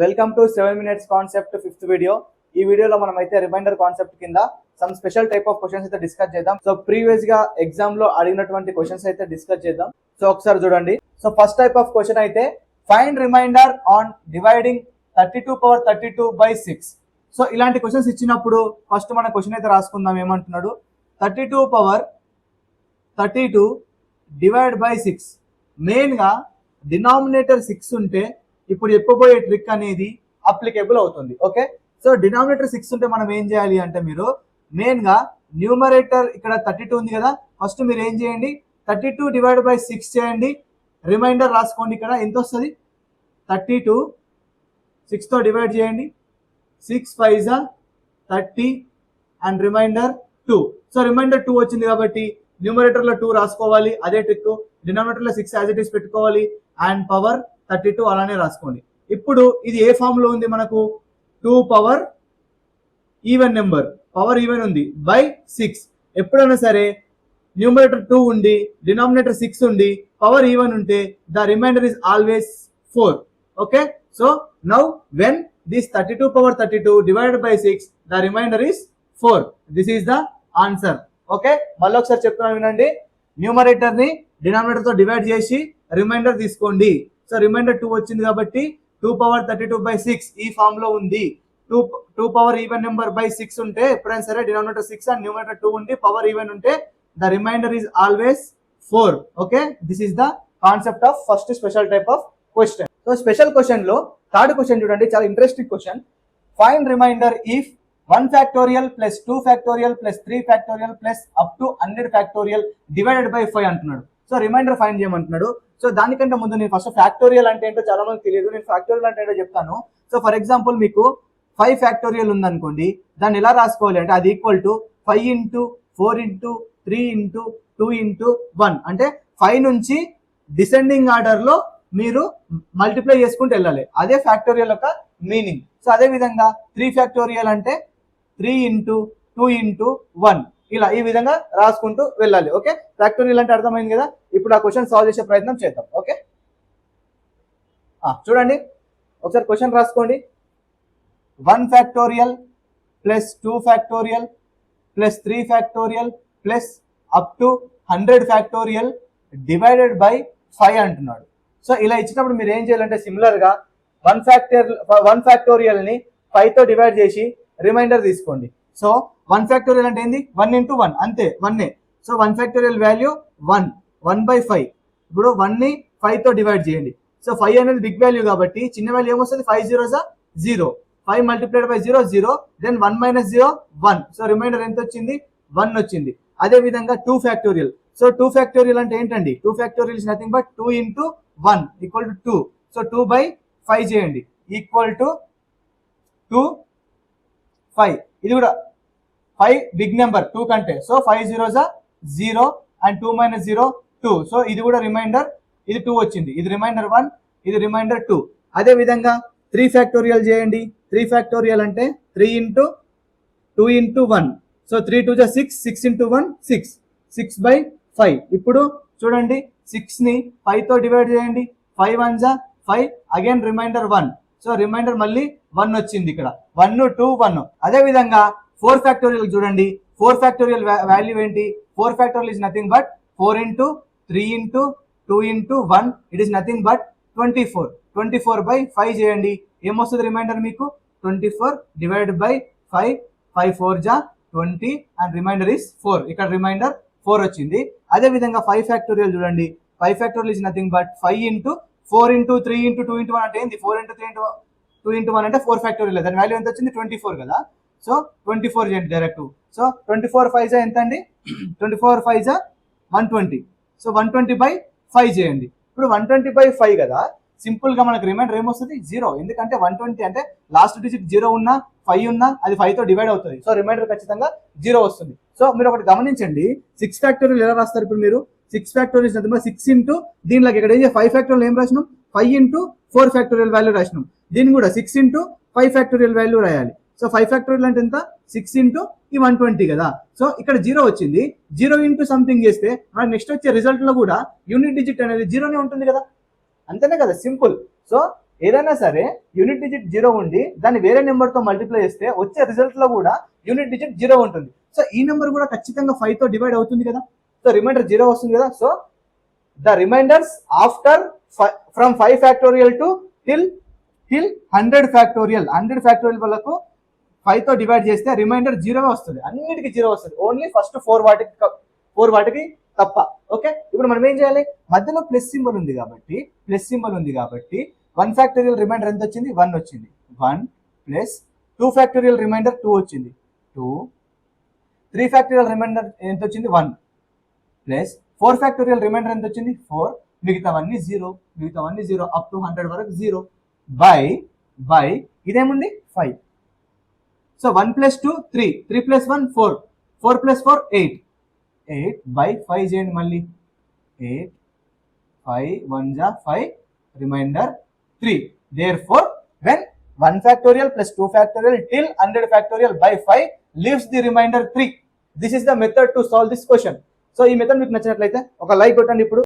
Welcome to 7 minutes concept fifth video. ఈ వీడియోలో మనం అయితే రిమైండర్ కాన్సెప్ట్ కింద some special type of questions అయితే డిస్కస్ చేద్దాం. సో ప్రీవియస్ గా ఎగ్జామ్ లో అడిగినటువంటి క్వశ్చన్స్ అయితే డిస్కస్ చేద్దాం. సో ఒకసారి చూడండి. So first type of question అయితే find reminder on dividing 32/32/6. So ఇలాంటి క్వశ్చన్స్ ఇచ్చినప్పుడు ఫస్ట్ మన క్వశ్చన్ అయితే రాసుకుందాం. ఏమంటున్నాడు, 32/32 డివైడ్ బై 6. మెయిన్ గా డినామినేటర్ 6 ఉంటే ఇప్పుడు చెప్పబోయే ట్రిక్ అనేది అప్లికేబుల్ అవుతుంది. ఓకే, సో డినామినేటర్ 6 ఉంటే మనం ఏం చేయాలి అంటే, మీరు మెయిన్ గా న్యూమరేటర్ ఇక్కడ 32 ఉంది కదా, ఫస్ట్ మీరు ఏం చేయండి, 32 డివైడ్ బై 6 చేయండి, రిమైండర్ రాసుకోండి. ఇక్కడ ఎంత వస్తుంది, 32 6 తో డివైడ్ చేయండి, 6 5 30 అండ్ రిమైండర్ 2. సో రిమైండర్ 2 వచ్చింది కాబట్టి న్యూమరేటర్ లో 2 రాసుకోవాలి, అదే ట్రిక్. డినామినేటర్ లో 6 యాజ్ ఇట్ ఈస్ పెట్టుకోవాలి అండ్ పవర్ 32 అలానే రాసుకోండి. ఇప్పుడు ఇది ఏ ఫామ్ లో ఉంది మనకు, 2 power even number, power even ఉంది బై 6. ఎప్పుడైనా సరే న్యూమరేటర్ 2 ఉండి డినామినేటర్ 6 ఉండి పవర్ ఈవెన్ ఉంటే the remainder is always 4. Okay, so now when this 32/32 divided by 6 the remainder is 4. This is the answer. Okay, మళ్ళీ ఒకసారి చెప్తున్నాను వినండి. న్యూమరేటర్ ని డినామినేటర్ తో డివైడ్ చేసి రిమైండర్ తీసుకోండి. సో రిమైండర్ 2 వచ్చింది కాబట్టి 2/32/6 ఈ ఫామ్ లో ఉంది. 2 పవర్ ఈవెన్ నెంబర్ బై 6 ఉంటే ఎప్పుడైనా సరే డినామినేటర్ 6 అండ్ న్యూమరేటర్ 2 ఉండి పవర్ ఈవెన్ ఉంటే the remainder is always 4. Okay, this is the concept of first special type of question. So special question లో థర్డ్ క్వశ్చన్ చూడండి, చాలా interesting question. Find remainder if 1 factorial plus 2 factorial plus 3 factorial plus up to 100 factorial divided by 5 అంటున్నాడు. So reminder find చేయమంటున్నాడు. So దానికంటే ముందు నేను first factorial అంటే ఏంటో చాలా మందికి తెలియదు, నేను ఫ్యాక్టోరియల్ అంటే ఏంటో చెప్తాను. సో ఫర్ ఎగ్జాంపుల్ మీకు 5 ఫ్యాక్టోరియల్ ఉందనుకోండి, దాన్ని ఎలా రాసుకోవాలి అంటే అది equal to 5 into 4 into 3 into 2 into 1. అంటే 5 నుంచి డిసెండింగ్ ఆర్డర్ లో మీరు మల్టిప్లై చేసుకుంటూ వెళ్ళాలి, అదే ఫ్యాక్టోరియల్ యొక్క మీనింగ్. సో అదే విధంగా 3 ఫ్యాక్టోరియల్ అంటే 3 ఇంటూ 2 ఇంటూ 1 ఇలా ఈ విధంగా రాసుకుంటూ వెళ్ళాలి. ఓకే, ఫ్యాక్టోరియల్ అంటే అర్థమైంది కదా. ఇప్పుడు ఆ క్వశ్చన్ సాల్వ్ చేసే ప్రయత్నం చేద్దాం. ఓకే, చూడండి ఒకసారి క్వశ్చన్ రాసుకోండి. 1 factorial plus 2 factorial plus 3 factorial plus up to 100 factorial divided by 5 అంటున్నాడు. సో ఇలా ఇచ్చినప్పుడు మీరు ఏం చేయాలంటే, సిమిలర్ గా 1 ఫ్యాక్టోరియల్ ని 5 తో డివైడ్ చేసి రిమైండర్ తీసుకోండి. సో 1 ఫ్యాక్టోరియల్ అంటే ఏంది, 1 ఇంటూ 1 అంతే, 1. So 1 factorial value 1/5. ఇప్పుడు 1 ని 5 తో డివైడ్ చేయండి. సో 5 అనేది బిగ్ వాల్యూ కాబట్టి చిన్న వాల్యూ ఏమొస్తుంది, 5 zeros 0. 5 multiplied by 0 0, then 1 minus 0 1. So remainder ఎంత వచ్చింది, 1 వచ్చింది. అదే విధంగా 2 ఫ్యాక్టోరియల్. సో 2 ఫ్యాక్టోరియల్ అంటే ఏంటండి, 2 factorial is nothing but 2 into 1 equal to 2. So 2/5 చేయండి ఈక్వల్ టు 2 5. ఇది కూడా 5 బిగ్ నెంబర్ 2 కంటే. So 5 zeros 0 and 2 minus 0 2. So ఇది కూడా రిమైండర్, ఇది 2 వచ్చింది, ఇది రిమైండర్ 1, ఇది రిమైండర్ 2. అదే విధంగా 3 ఫ్యాక్టోరియల్ చేయండి. 3 ఫ్యాక్టోరియల్ అంటే 3 ఇంటూ 2 ఇంటూ 1. So 3 2 6, 6 into 1 6, 6/5. ఇప్పుడు చూడండి 6 ని 5 తో డివైడ్ చేయండి, 5 1 5, అగైన్ రిమైండర్ 1. సో రిమైండర్ మళ్ళీ 1 వచ్చింది ఇక్కడ, 1 2 1. అదే విధంగా 4 ఫ్యాక్టోరియల్ చూడండి. 4 ఫ్యాక్టోరియల్ వాల్యూ ఏంటి, 4 factorial is nothing but 4 into 3 into 2 into 1, it is nothing but 24. 24/5 చేయండి, ఏమొస్తుంది రిమైండర్ మీకు, 24 divided by 5. 5 4 20 and remainder is 4. ఇక్కడ రిమైండర్ 4 వచ్చింది. అదే విధంగా 5 ఫ్యాక్టోరియల్ చూడండి. 5 factorial is nothing but 5 into 4 into 3 into 2 into 1 అంటే ఏంది, 4 ఇంటూ 3 ఇంటూ 2 ఇంటూ 1 అంటే 4 ఫ్యాక్టోరియల్. దాని వాల్యూ ఎంత వచ్చింది, 24 కదా. సో 24 చేయండి డైరెక్ట్. సో 24 5 ఎంత అండి, 24 5 120. సో 120/5 చేయండి. ఇప్పుడు 120/5 కదా, సింపుల్ గా మనకు రిమైండర్ ఏమొస్తుంది, 0. ఎందుకంటే 120 అంటే లాస్ట్ డిజిట్ 0 ఉన్నా 5 ఉన్నా అది 5 తో డివైడ్ అవుతుంది. సో రిమైండర్ ఖచ్చితంగా 0 వస్తుంది. సో మీరు ఒకటి గమనించండి, 6 ఫ్యాక్టోరియల్ ఎలా రాస్తారు. ఇప్పుడు మీరు 6 ఫ్యాక్టోరియల్ 6 ఇంటూ దీనిలోకి ఇక్కడ ఏం 5 ఫ్యాక్టోరియల్ ఏం రాసినాం, 5 ఇంటూ 4 ఫ్యాక్టోరియల్ వాల్యూ రాసినాం. దీన్ని కూడా 6 ఇంటూ 5 ఫ్యాక్టోరియల్ వాల్యూ రాయాలి. సో 5 ఫ్యాక్టోరియల్ అంటే ఎంత, 6 ఇంటూ ఈ 120 కదా. సో ఇక్కడ 0 వచ్చింది, 0 ఇంటూ సంథింగ్ చేస్తే మనకి నెక్స్ట్ వచ్చే రిజల్ట్ లో కూడా యూనిట్ డిజిట్ అనేది 0నే ఉంటుంది కదా, అంతేనే కదా, సింపుల్. సో ఏదైనా సరే యూనిట్ డిజిట్ 0 ఉండి దాన్ని వేరే నెంబర్ తో మల్టిప్లై చేస్తే వచ్చే రిజల్ట్ లో కూడా యూనిట్ డిజిట్ 0 ఉంటుంది. సో ఈ నెంబర్ కూడా ఖచ్చితంగా 5 తో డివైడ్ అవుతుంది కదా. సో రిమైండర్ 0 వస్తుంది కదా. So the remainders after from 5 factorial to till 100 factorial, 100 factorial వరకు 5 తో డివైడ్ చేస్తే రిమైండర్ 0 వస్తుంది. అన్నిటికీ 0 వస్తుంది, ఓన్లీ ఫస్ట్ 4 వాటికి తప్ప. ఓకే, ఇప్పుడు మనం ఏం చేయాలి, మధ్యలో ప్లస్ సింబల్ ఉంది కాబట్టి 1 ఫ్యాక్టోరియల్ రిమైండర్ ఎంత వచ్చింది, 1 వచ్చింది. 1 ప్లస్ 2 ఫ్యాక్టోరియల్ రిమైండర్ 2 వచ్చింది, 2. 3 ఫ్యాక్టోరియల్ రిమైండర్ ఎంత వచ్చింది, 1 ప్లస్ 4 ఫ్యాక్టోరియల్ రిమైండర్ ఎంత వచ్చింది, 4. మిగతావన్నీ 0 అప్ టు 100 వరకు 0 బై ఇదేముంది 5. So 1 plus 2 3, 3 plus 1 4, 4 plus 4 8 by 5 చేయండి మళ్ళీ. 8 5 1 జా 5 reminder 3. Therefore when 1 factorial plus 2 factorial till 100 factorial by 5 leaves the remainder 3. This is the method to solve this question. So ఈ method మీకు నచ్చినట్లయితే ఒక లైక్ కొట్టండి ఇప్పుడు.